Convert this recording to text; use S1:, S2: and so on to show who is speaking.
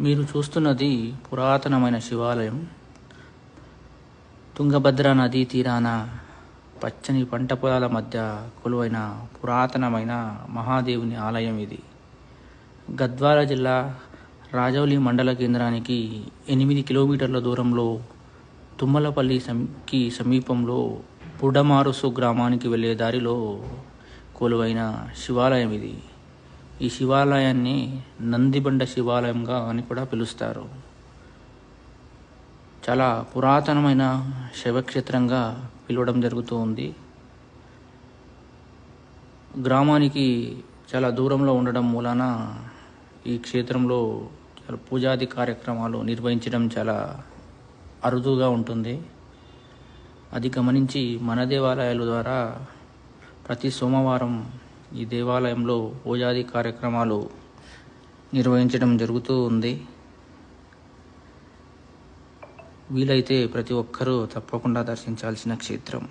S1: మీరు చూస్తున్నది పురాతనమైన శివాలయం. తుంగభద్ర నదీ తీరాన పచ్చని పంట పొలాల మధ్య కొలువైన పురాతనమైన మహాదేవుని ఆలయం ఇది. గద్వాల జిల్లా రాజౌలి మండల కేంద్రానికి 8 కిలోమీటర్ల దూరంలో తుమ్మలపల్లికి సమీపంలో పుడమారుసు గ్రామానికి వెళ్ళే దారిలో కొలువైన శివాలయం ఇది. ఈ శివాలయాన్ని నందిబండ శివాలయంగా అని కూడా పిలుస్తారు. చాలా పురాతనమైన శైవక్షేత్రంగా పిలవడం జరుగుతూ ఉంది. గ్రామానికి చాలా దూరంలో ఉండడం మూలాన ఈ క్షేత్రంలో చాలా పూజాది కార్యక్రమాలు నిర్వహించడం చాలా అరుదుగా ఉంటుంది. అది గమనించి మన దేవాలయాల ద్వారా ప్రతి సోమవారం ఈ దేవాలయంలో పూజాది కార్యక్రమాలు నిర్వహించడం జరుగుతూ ఉంది. వీలైతే ప్రతి ఒక్కరూ తప్పకుండా దర్శించాల్సిన క్షేత్రం.